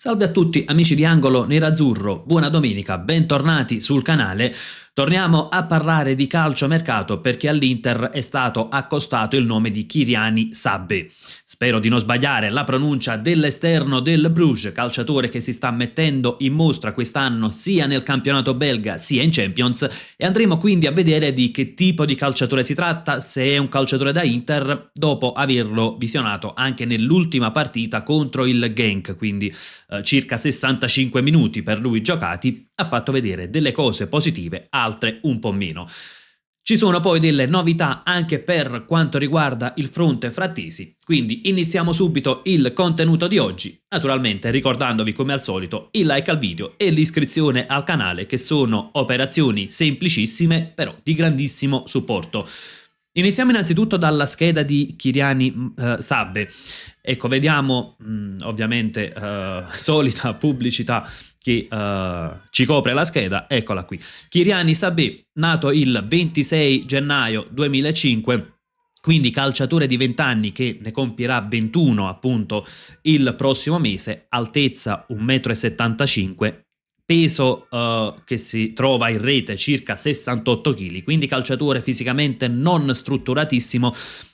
Salve a tutti amici di Angolo Nerazzurro, buona domenica, bentornati sul canale. Torniamo a parlare di calciomercato perché all'Inter è stato accostato il nome di Kyriani Sabbe. Spero di non sbagliare la pronuncia dell'esterno del Bruges, calciatore che si sta mettendo in mostra quest'anno sia nel campionato belga sia in Champions, e andremo quindi a vedere di che tipo di calciatore si tratta, se è un calciatore da Inter, dopo averlo visionato anche nell'ultima partita contro il Genk, quindi circa 65 minuti per lui giocati, ha fatto vedere delle cose positive, altre un po' meno. Ci sono poi delle novità anche per quanto riguarda il fronte frattesi, quindi iniziamo subito il contenuto di oggi, naturalmente ricordandovi come al solito il like al video e l'iscrizione al canale, che sono operazioni semplicissime però di grandissimo supporto. Iniziamo innanzitutto dalla scheda di Kyriani Sabbe. Ecco, vediamo ovviamente solita pubblicità che ci copre la scheda, eccola qui. Kyriani Sabbe, nato il 26 gennaio 2005, quindi calciatore di 20 anni che ne compierà 21 appunto il prossimo mese, altezza 1,75 m, peso che si trova in rete circa 68 kg, quindi calciatore fisicamente non strutturatissimo.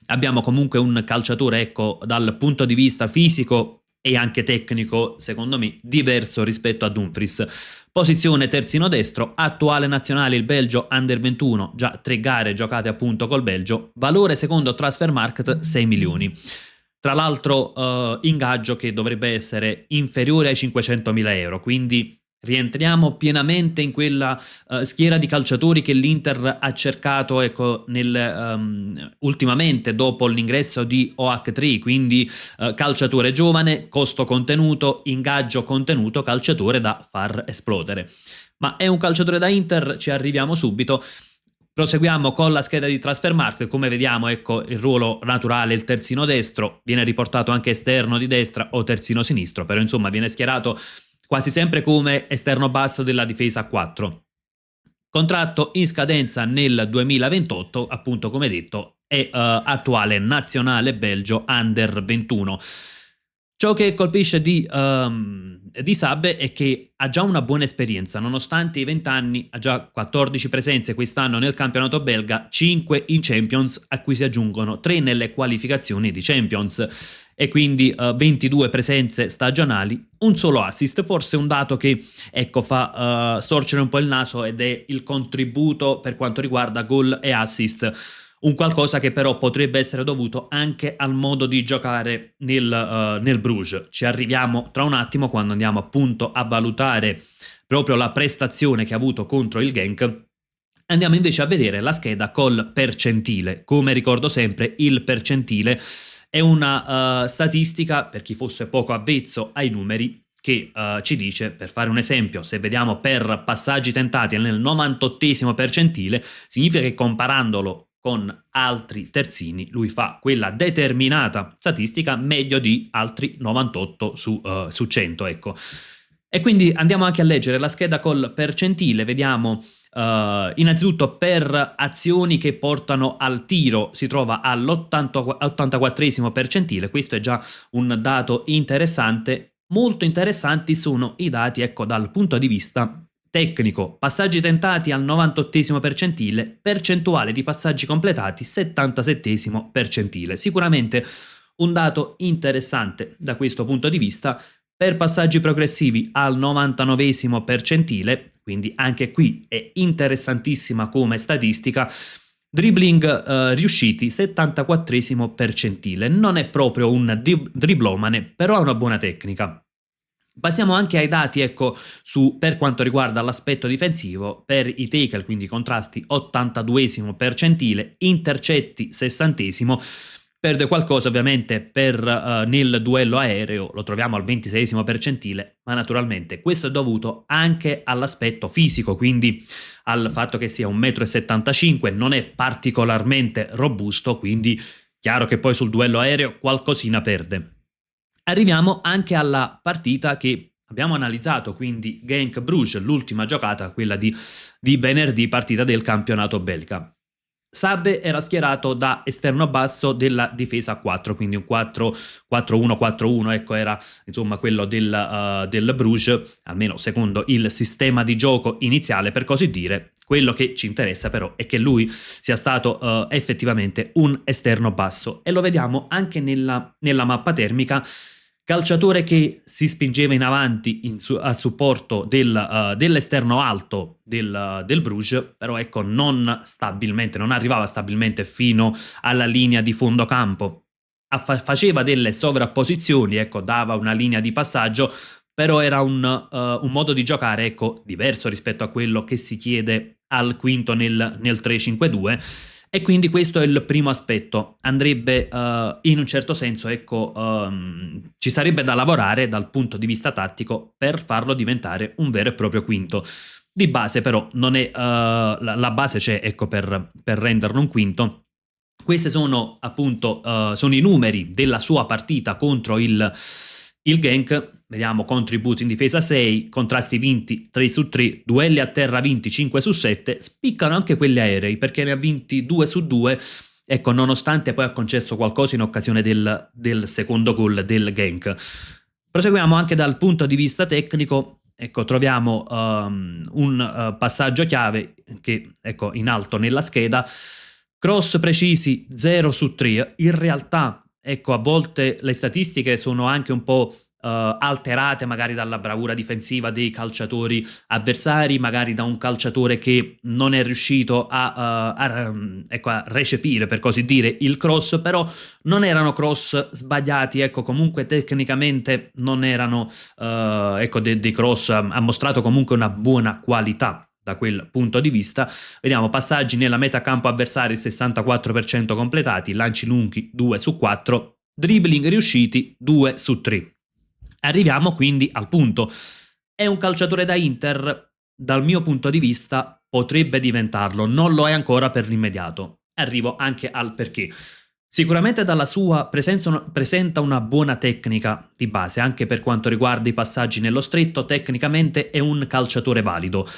Abbiamo comunque un calciatore, ecco, dal punto di vista fisico e anche tecnico, secondo me, diverso rispetto a Dumfries. Posizione terzino destro, attuale nazionale il Belgio Under 21, già 3 gare giocate appunto col Belgio, valore secondo Transfermarkt 6 milioni. Tra l'altro ingaggio che dovrebbe essere inferiore ai 500.000 euro, quindi rientriamo pienamente in quella schiera di calciatori che l'Inter ha cercato, ecco, ultimamente dopo l'ingresso di OH3, quindi calciatore giovane, costo contenuto, ingaggio contenuto, calciatore da far esplodere. Ma è un calciatore da Inter? Ci arriviamo subito. Proseguiamo con la scheda di Transfermarkt. Come vediamo, ecco, il ruolo naturale, il terzino destro, viene riportato anche esterno di destra o terzino sinistro, però insomma viene schierato quasi sempre come esterno basso della difesa a 4. Contratto in scadenza nel 2028, appunto come detto, è attuale nazionale belgio Under 21. Ciò che colpisce di Sabbe è che ha già una buona esperienza, nonostante i 20 anni, ha già 14 presenze quest'anno nel campionato belga, 5 in Champions, a cui si aggiungono 3 nelle qualificazioni di Champions, e quindi 22 presenze stagionali, un solo assist, forse un dato che, ecco, fa storcere un po' il naso, ed è il contributo per quanto riguarda gol e assist. Un qualcosa che però potrebbe essere dovuto anche al modo di giocare nel Bruges. Ci arriviamo tra un attimo, quando andiamo appunto a valutare proprio la prestazione che ha avuto contro il Genk. Andiamo invece a vedere la scheda col percentile. Come ricordo sempre, il percentile è una statistica, per chi fosse poco avvezzo ai numeri, che ci dice, per fare un esempio, se vediamo per passaggi tentati nel 98esimo percentile, significa che comparandolo con altri terzini lui fa quella determinata statistica meglio di altri 98 su 100, ecco. E quindi andiamo anche a leggere la scheda col percentile. Vediamo innanzitutto per azioni che portano al tiro si trova all'84esimo percentile. Questo è già un dato interessante. Molto interessanti sono i dati, ecco, dal punto di vista tecnico. Passaggi tentati al 98esimo percentile, percentuale di passaggi completati 77esimo percentile. Sicuramente un dato interessante da questo punto di vista. Per passaggi progressivi al 99esimo percentile, quindi anche qui è interessantissima come statistica. Dribbling riusciti 74esimo percentile. Non è proprio un driblomane, però ha una buona tecnica. Passiamo anche ai dati, ecco, per quanto riguarda l'aspetto difensivo. Per i tackle, quindi contrasti, 82esimo percentile, intercetti 60esimo. Perde qualcosa ovviamente nel duello aereo, lo troviamo al 26esimo percentile, ma naturalmente questo è dovuto anche all'aspetto fisico, quindi al fatto che sia 1,75 m, non è particolarmente robusto, quindi chiaro che poi sul duello aereo qualcosina perde. Arriviamo anche alla partita che abbiamo analizzato, quindi Genk Bruges, l'ultima giocata, quella di venerdì, partita del campionato belga. Sabbe era schierato da esterno basso della difesa a 4, quindi un 4-1-4-1, ecco era insomma quello del Bruges, almeno secondo il sistema di gioco iniziale per così dire. Quello che ci interessa però è che lui sia stato effettivamente un esterno basso e lo vediamo anche nella mappa termica. Calciatore che si spingeva in avanti a supporto dell'esterno alto del Bruges, però ecco non stabilmente, non arrivava stabilmente fino alla linea di fondo campo. Faceva delle sovrapposizioni, ecco, dava una linea di passaggio, però era un modo di giocare ecco, diverso rispetto a quello che si chiede al quinto nel 3-5-2. E quindi questo è il primo aspetto. Andrebbe in un certo senso, ecco, ci sarebbe da lavorare dal punto di vista tattico per farlo diventare un vero e proprio quinto. Di base però non è la base c'è, ecco, per renderlo un quinto. Questi sono appunto sono i numeri della sua partita contro il Genk. Vediamo contributi in difesa 6, contrasti vinti 3 su 3, duelli a terra vinti 5 su 7, spiccano anche quelli aerei perché ne ha vinti 2 su 2, ecco, nonostante poi ha concesso qualcosa in occasione del secondo gol del Genk. Proseguiamo anche dal punto di vista tecnico, ecco, troviamo un passaggio chiave che, ecco, in alto nella scheda, cross precisi 0 su 3, in realtà, ecco, a volte le statistiche sono anche un po' alterate magari dalla bravura difensiva dei calciatori avversari, magari da un calciatore che non è riuscito ecco, a recepire, per così dire, il cross, però non erano cross sbagliati, ecco, comunque tecnicamente non erano ecco, dei cross, ha mostrato comunque una buona qualità da quel punto di vista. Vediamo passaggi nella metà campo avversario, il 64% completati, lanci lunghi 2 su 4, dribbling riusciti 2 su 3. Arriviamo quindi al punto. È un calciatore da Inter? Dal mio punto di vista potrebbe diventarlo, non lo è ancora per l'immediato. Arrivo anche al perché. Sicuramente dalla sua presenza presenta una buona tecnica di base, anche per quanto riguarda i passaggi nello stretto, tecnicamente è un calciatore valido.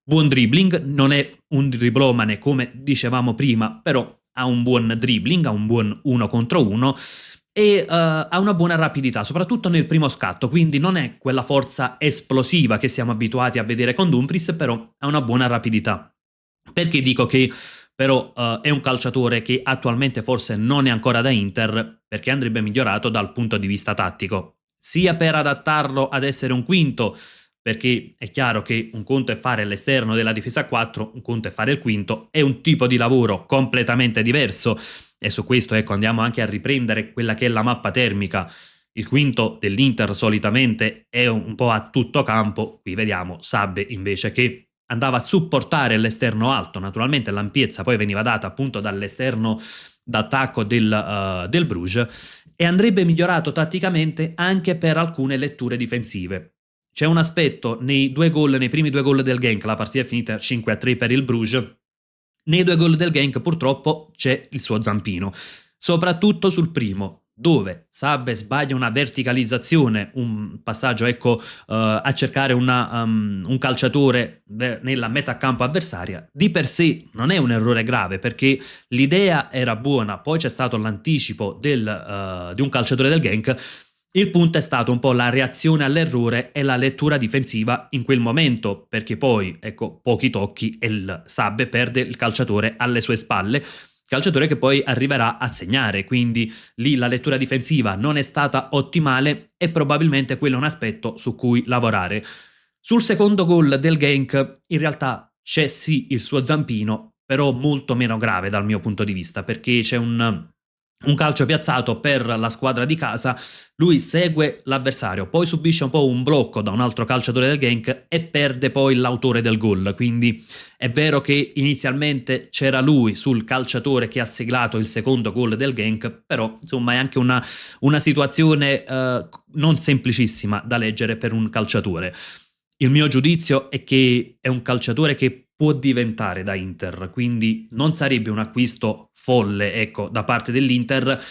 Buon dribbling, non è un driblomane come dicevamo prima, però ha un buon dribbling, ha un buon 1 contro 1 e ha una buona rapidità, soprattutto nel primo scatto, quindi non è quella forza esplosiva che siamo abituati a vedere con Dumfries, però ha una buona rapidità. Perché dico che però è un calciatore che attualmente forse non è ancora da Inter, perché andrebbe migliorato dal punto di vista tattico, sia per adattarlo ad essere un quinto, perché è chiaro che un conto è fare l'esterno della difesa a 4, un conto è fare il quinto, è un tipo di lavoro completamente diverso e su questo ecco andiamo anche a riprendere quella che è la mappa termica. Il quinto dell'Inter solitamente è un po' a tutto campo, qui vediamo Sabbe invece che andava a supportare l'esterno alto, naturalmente l'ampiezza poi veniva data appunto dall'esterno d'attacco del Bruges e andrebbe migliorato tatticamente anche per alcune letture difensive. C'è un aspetto nei primi due gol del Genk, la partita è finita 5-3 per il Bruges, nei due gol del Genk purtroppo c'è il suo zampino, soprattutto sul primo, dove Sabbe sbaglia una verticalizzazione, un passaggio ecco a cercare un calciatore nella metà campo avversaria, di per sé non è un errore grave perché l'idea era buona, poi c'è stato l'anticipo di un calciatore del Genk. Il punto è stato un po' la reazione all'errore e la lettura difensiva in quel momento, perché poi, ecco, pochi tocchi e il Sabbe perde il calciatore alle sue spalle, calciatore che poi arriverà a segnare, quindi lì la lettura difensiva non è stata ottimale e probabilmente quello è un aspetto su cui lavorare. Sul secondo gol del Genk in realtà c'è sì il suo zampino, però molto meno grave dal mio punto di vista, perché c'è un calcio piazzato per la squadra di casa, lui segue l'avversario, poi subisce un po' un blocco da un altro calciatore del Genk e perde poi l'autore del gol, quindi è vero che inizialmente c'era lui sul calciatore che ha siglato il secondo gol del Genk, però insomma è anche una situazione non semplicissima da leggere per un calciatore. Il mio giudizio è che è un calciatore che può diventare da Inter, quindi non sarebbe un acquisto folle, ecco, da parte dell'Inter,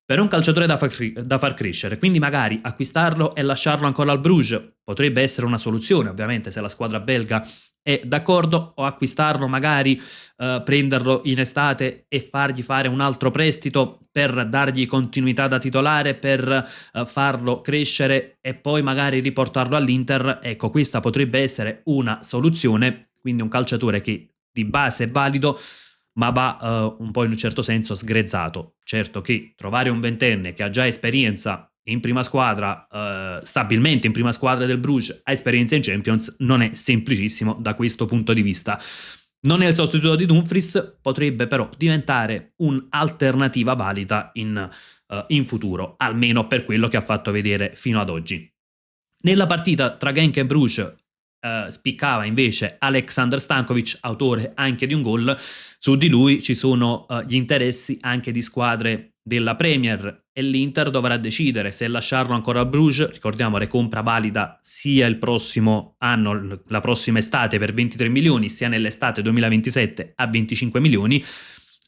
per un calciatore da far crescere, quindi magari acquistarlo e lasciarlo ancora al Bruges potrebbe essere una soluzione, ovviamente se la squadra belga è d'accordo, o acquistarlo magari, prenderlo in estate e fargli fare un altro prestito per dargli continuità da titolare, per farlo crescere e poi magari riportarlo all'Inter. Ecco, questa potrebbe essere una soluzione, quindi un calciatore che di base è valido, ma va un po' in un certo senso sgrezzato. Certo che trovare un ventenne che ha già esperienza in prima squadra, stabilmente in prima squadra del Bruges, ha esperienza in Champions, non è semplicissimo da questo punto di vista. Non è il sostituto di Dumfries, potrebbe però diventare un'alternativa valida in futuro, almeno per quello che ha fatto vedere fino ad oggi. Nella partita tra Genk e Bruges spiccava invece Aleksandar Stankovic, autore anche di un gol. Su di lui ci sono gli interessi anche di squadre della Premier e l'Inter dovrà decidere se lasciarlo ancora a Bruges. Ricordiamo, recompra valida sia il prossimo anno, la prossima estate, per 23 milioni, sia nell'estate 2027 a 25 milioni,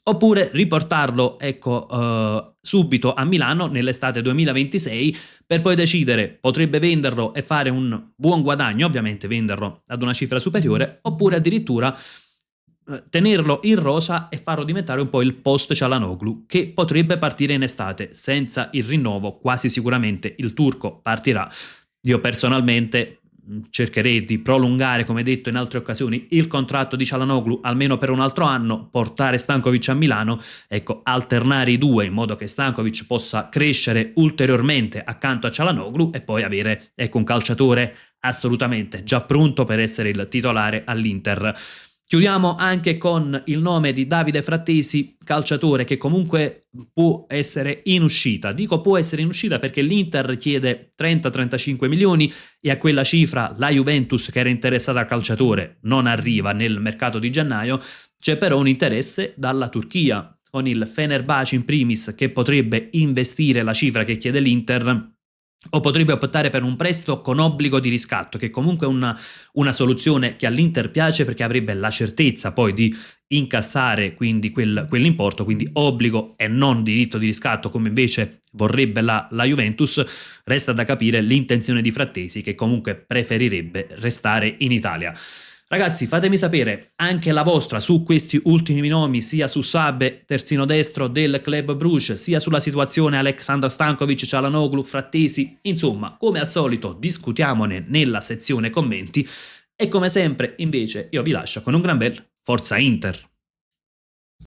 oppure riportarlo, ecco, subito a Milano nell'estate 2026 per poi decidere, potrebbe venderlo e fare un buon guadagno, ovviamente venderlo ad una cifra superiore, oppure addirittura tenerlo in rosa e farlo diventare un po' il post Çalhanoğlu, che potrebbe partire in estate. Senza il rinnovo quasi sicuramente il turco partirà. Io personalmente cercherei di prolungare, come detto in altre occasioni, il contratto di Çalhanoğlu almeno per un altro anno, portare Stankovic a Milano, ecco, alternare i due in modo che Stankovic possa crescere ulteriormente accanto a Çalhanoğlu e poi avere, ecco, un calciatore assolutamente già pronto per essere il titolare all'Inter. Chiudiamo anche con il nome di Davide Frattesi, calciatore che comunque può essere in uscita. Dico può essere in uscita perché l'Inter chiede 30-35 milioni e a quella cifra la Juventus, che era interessata al calciatore, non arriva nel mercato di gennaio. C'è però un interesse dalla Turchia, con il Fenerbahce in primis, che potrebbe investire la cifra che chiede l'Inter, o potrebbe optare per un prestito con obbligo di riscatto, che comunque è una soluzione che all'Inter piace perché avrebbe la certezza poi di incassare quindi quell'importo, quindi obbligo e non diritto di riscatto come invece vorrebbe la Juventus. Resta da capire l'intenzione di Frattesi, che comunque preferirebbe restare in Italia. Ragazzi, fatemi sapere anche la vostra su questi ultimi nomi, sia su Sabbe, terzino destro del Club Bruges, sia sulla situazione Aleksandar Stankovic, Çalhanoğlu, Frattesi. Insomma, come al solito, discutiamone nella sezione commenti. E come sempre, invece, io vi lascio con un gran bel Forza Inter!